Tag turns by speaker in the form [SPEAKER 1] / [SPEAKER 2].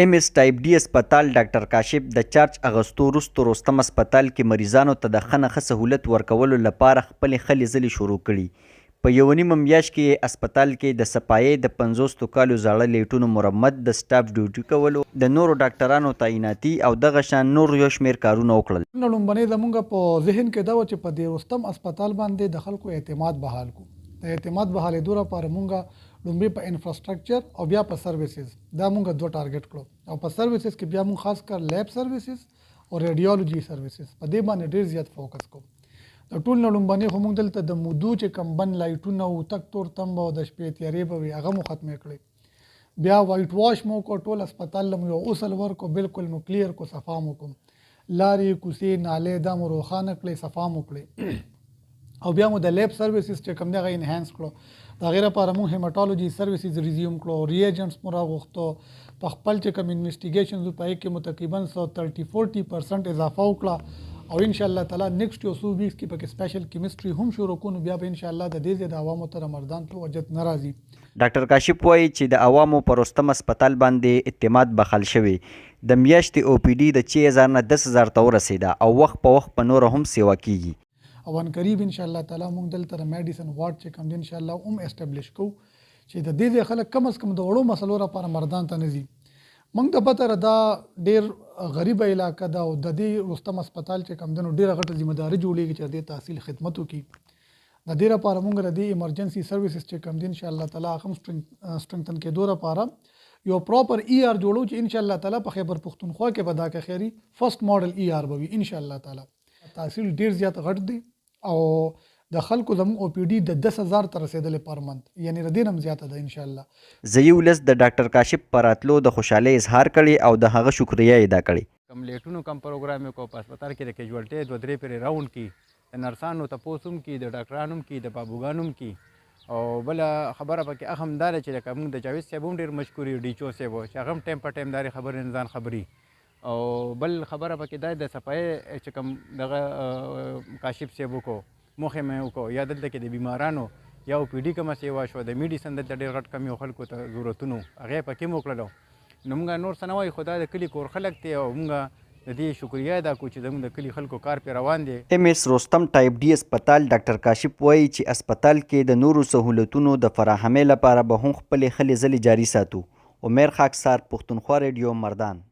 [SPEAKER 1] ایم ایس ټایپ ډي اسپتال ډاکټر کاشف د چارج اغوستو وروسته رستم اسپتال کې مریضانو ته د ښه نه ښه سهولت ورکولو لپاره خپلې خلې ځلې شروع کړي. په یوه نیمه میاشت کې اسپتال کې د صفایۍ د 50 کالو زاړه لیټونو مرمت، د سټاف ډیوټي کولو، د نورو ډاکټرانو تعیناتي او دغه شان نور یو شمېر کارونه وکړل.
[SPEAKER 2] لومړنۍ زموږ په ذهن کې دا و چې په دې رستم اسپتال باندې د خلکو اعتماد بحال کړو. د اعتماد بحالېدو لپاره مونږ لومړی په انفراسترکچر او بیا په سرویسز دا مونږ دوه ټارګټ کړو. او په سرویسز کې بیا مونږ خاص کر لیب سرویسز او ریډیولوژي سرویسز په دې باندې ډېر زیات فوکس کوو. د ټول نه لومړنۍ خو مونږ دلته د مودو چې کم بند لایټونه او تک تور تمبه او د شپې تیارې به وي هغه مو ختمې کړې. بیا وایټ واش مو کو، ټول اسپتال له مو یو غسل ورکو، بالکل مو کلیر کو، صفا مو کوم، لارې کوڅې نالې دا مو روښانه کړې، صفا مو کړې. او بیا مو د لیب سرویسز چې کوم دی هغه انهانس کړو. د هغې لپاره مونږ هیماټالوجي سرویسز ریزیوم کړو، ریجنټس مو راغوښتو، په خپل چې کوم انویسټیګیشنز په هغې کې مو تقریبا 30-40% اضافه وکړه. او انشاءالله تعالی نیکسټ یو څو ویکس کې پکې سپیشل کیمستري هم شروع کوو. نو بیا به انشاءالله د دې ځای د عوامو ته رمضان ته وجد نه راځي.
[SPEAKER 1] ډاکټر کاشف وایي چې د عوامو په رستم اسپتال باندې اعتماد بخل شوی. د میاشتې او پی ډي د 6000 نه 10000 ته ورسېده او وخت په وخت په نوره هم سیوا کیږي.
[SPEAKER 2] او ان قریب ان شاء الله تعالی مونږ دلته میډیسن وارډ چې کوم دی ان شاء الله هم اسټابلیش کوو چې د دې خلک کم از کم د وړو مسلو لپاره مردان ته نه ځي. مونږ د پته دا ډېر غریبه علاقه ده او د دې رستم اسپتال چې کوم دی نو ډېره غټه ذمہداري جوړېږي چې د تحصیل خدمت وکړي. د دې لپاره مونږ د دې ایمرجنسي سرویسز چې کوم دی ان شاء الله تعالی هم سټرنګتن کېدو لپاره یو پراپر ای آر جوړو چې ان شاء الله تعالی په خیبر پښتونخوا کې به دا که خیري فرست ماډل ای آر به وي ان شاء الله تعالی. تحصیل ډېر زیات غټ دی او د خلکو زموږ او پی ډي د 10000 ته رسېدلې پر منت، یعنې د دې نه هم زیاته ده ان شاء الله.
[SPEAKER 1] ضیع ولس د ډاکټر کاشف په راتلو د خوشحالۍ اظهار کړی او د هغه شکریه ادا کړې.
[SPEAKER 3] کم لیټونو کم پروګرام یې کو، په اسپتال کې د کیجوالټۍ 2-3 پرې راوند کی، د نرسانو تپوس هم کی، د ډاکټرانو هم کی، د بابوګانو هم کی. او بله خبره پکې اهم دا ده چې لکه موږ د جاوید صاحب هم ډېر مشکور یو، ډیچو صاحب چې هغه هم ټایم په ټایم دارې خبرې نه ځان خبري. او بل خبره پکې دا د صفایي چې کوم دغه کاشف صاحب وکړو موخې مې وکړو، یا دلته کې د بیمارانو یا او پی ډي کومه سیوا شوه، د میډیسن دلته ډېر غټ کم یو خلکو ته ضرورتونو هغه یې پکې مو وکړلو. نو موږ نور څه نه وایو، خو دا د کلي کور خلک دی او موږ د دې شکریه ادا کوو چې زموږ د کلي خلکو کار پرې روان دی.
[SPEAKER 1] ایم ایس رستم ټایپ ډي اسپتال ډاکټر کاشف وایي چې اسپتال کې د نورو سهولتونو د فراهمۍ لپاره به هم خپلې هلې ځلې جاري ساتو. عمر خاکسار، پښتونخوا ریډیو، مردان.